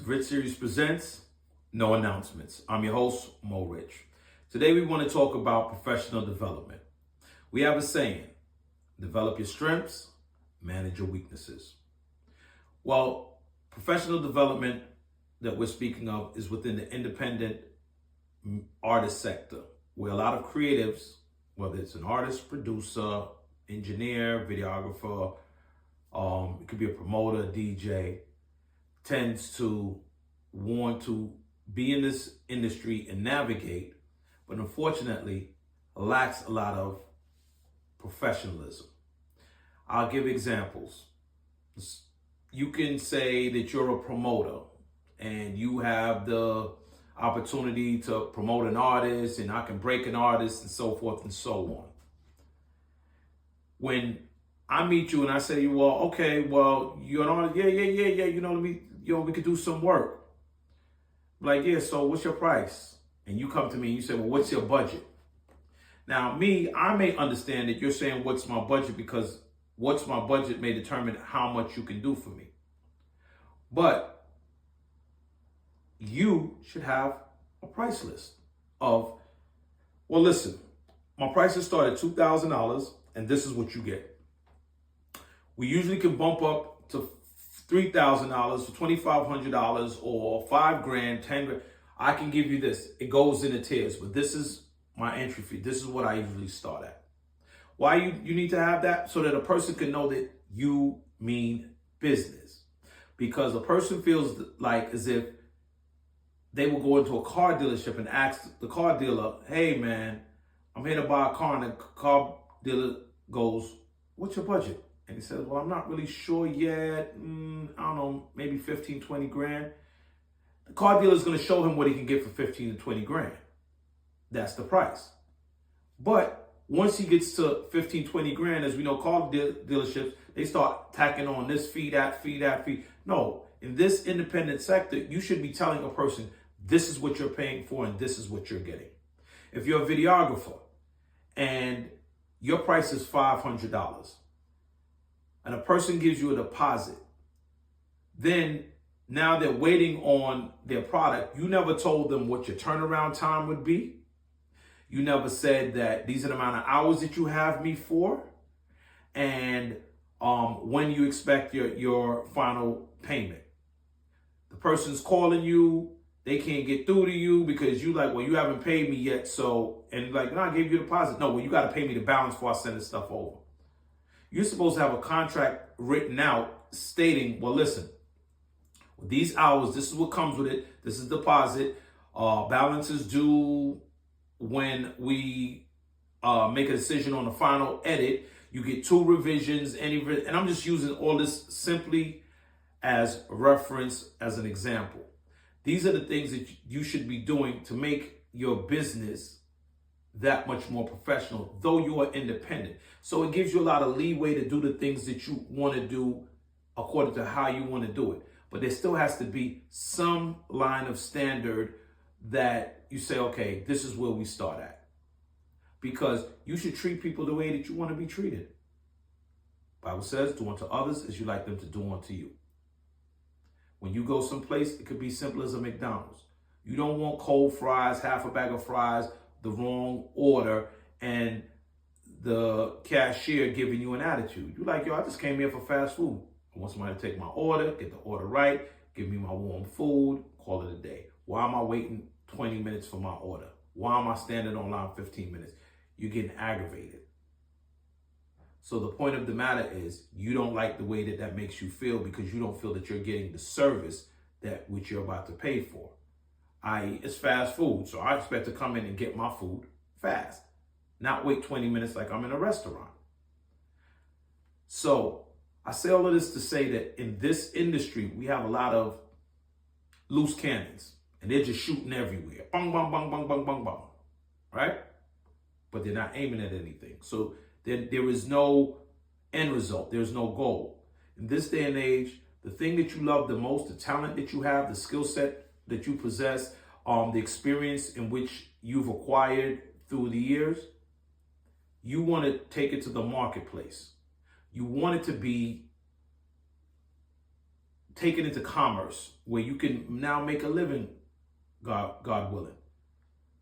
Rich Series presents No Announcements. I'm your host, Mo Rich. Today we want to talk about professional development. We have a saying, develop your strengths, manage your weaknesses. Well, professional development that we're speaking of is within the independent artist sector, where a lot of creatives, whether it's an artist, producer, engineer, videographer, it could be a promoter, DJ, tends to want to be in this industry and navigate, but unfortunately lacks a lot of professionalism. I'll give examples. You can say that you're a promoter and you have the opportunity to promote an artist and I can break an artist and so forth and so on. When I meet you and I say to you, well, okay, well, you're an artist. Yeah. We could do some work. Like, yeah, so what's your price? And you come to me and you say, well, what's your budget? Now, I may understand that you're saying, what's my budget? Because what's my budget may determine how much you can do for me. But you should have a price list of, well, listen, my prices start at $2,000 and this is what you get. We usually can bump up to $3,000 or $2,500 or $5,000, $10,000. I can give you this. It goes in the tiers, but this is my entry fee. This is what I usually start at. Why you need to have that? So that a person can know that you mean business. Because a person feels like as if they will go into a car dealership and ask the car dealer, hey man, I'm here to buy a car, and the car dealer goes, what's your budget? And he says, well, I'm not really sure yet. I don't know, maybe 15, 20 grand. The car dealer is going to show him what he can get for 15 to 20 grand. That's the price. But once he gets to 15, 20 grand, as we know, car dealerships, they start tacking on this fee, that fee, that fee. No, in this independent sector, you should be telling a person, this is what you're paying for and this is what you're getting. If you're a videographer and your price is $500, and a person gives you a deposit, then now they're waiting on their product. You never told them what your turnaround time would be. You never said that these are the amount of hours that you have me for, and when you expect your final payment. The person's calling you, they can't get through to you because you like, well, you haven't paid me yet, so, and like, no, I gave you a deposit. No, well, you got to pay me the balance before I send this stuff over. You're supposed to have a contract written out stating, well, listen, with these hours, this is what comes with it. This is deposit. Balance is due when we make a decision on the final edit. You get 2 revisions, and I'm just using all this simply as a reference, as an example. These are the things that you should be doing to make your business that much more professional, though you are independent. So it gives you a lot of leeway to do the things that you want to do according to how you want to do it. But there still has to be some line of standard that you say, okay, this is where we start at. Because you should treat people the way that you want to be treated. Bible says, do unto others as you like them to do unto you. When you go someplace, it could be simple as a McDonald's. You don't want cold fries, half a bag of fries, the wrong order, and the cashier giving you an attitude. You're like, yo, I just came here for fast food. I want somebody to take my order, get the order right, give me my warm food, call it a day. Why am I waiting 20 minutes for my order? Why am I standing online 15 minutes? You're getting aggravated. So the point of the matter is you don't like the way that makes you feel because you don't feel that you're getting the service that which you're about to pay for. It's fast food, so I expect to come in and get my food fast, not wait 20 minutes like I'm in a restaurant. So I say all of this to say that in this industry, we have a lot of loose cannons, and they're just shooting everywhere. Bang, bang, bang, bang, bang, bang, bang, right? But they're not aiming at anything. So there is no end result. There's no goal. In this day and age, the thing that you love the most, the talent that you have, the skill set that you possess, the experience in which you've acquired through the years, you want to take it to the marketplace. You want it to be take it into commerce where you can now make a living, God willing.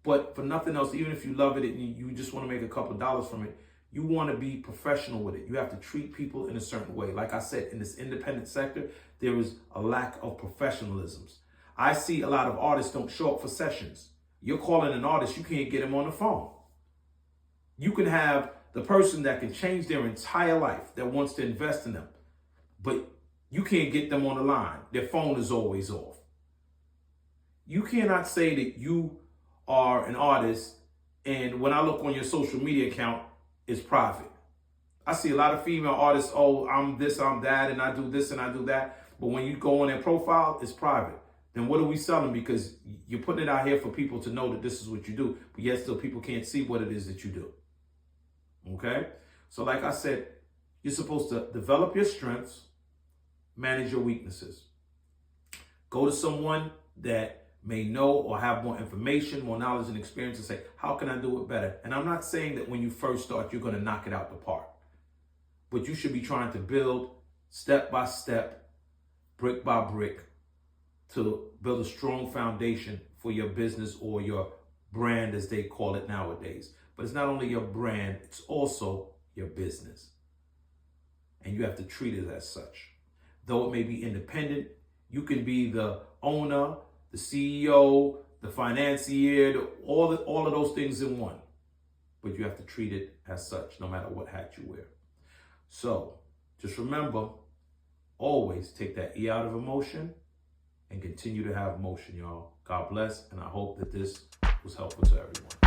But for nothing else, even if you love it and you just want to make a couple of dollars from it, you want to be professional with it. You have to treat people in a certain way. Like I said, in this independent sector, there is a lack of professionalism. I see a lot of artists don't show up for sessions. You're calling an artist, you can't get him on the phone. You can have the person that can change their entire life, that wants to invest in them, but you can't get them on the line. Their phone is always off. You cannot say that you are an artist and when I look on your social media account, it's private. I see a lot of female artists, oh, I'm this, I'm that, and I do this and I do that. But when you go on their profile, it's private. Then what are we selling? Because you're putting it out here for people to know that this is what you do, but yet still people can't see what it is that you do. Okay? So like I said, you're supposed to develop your strengths, manage your weaknesses. Go to someone that may know or have more information, more knowledge and experience and say, how can I do it better? And I'm not saying that when you first start, you're going to knock it out the park. But you should be trying to build step by step, brick by brick, to build a strong foundation for your business or your brand, as they call it nowadays. But it's not only your brand, it's also your business. And you have to treat it as such. Though it may be independent, you can be the owner, the CEO, the financier, all of those things in one. But you have to treat it as such, no matter what hat you wear. So just remember, always take that E out of emotion and continue to have motion, y'all. God bless, and I hope that this was helpful to everyone.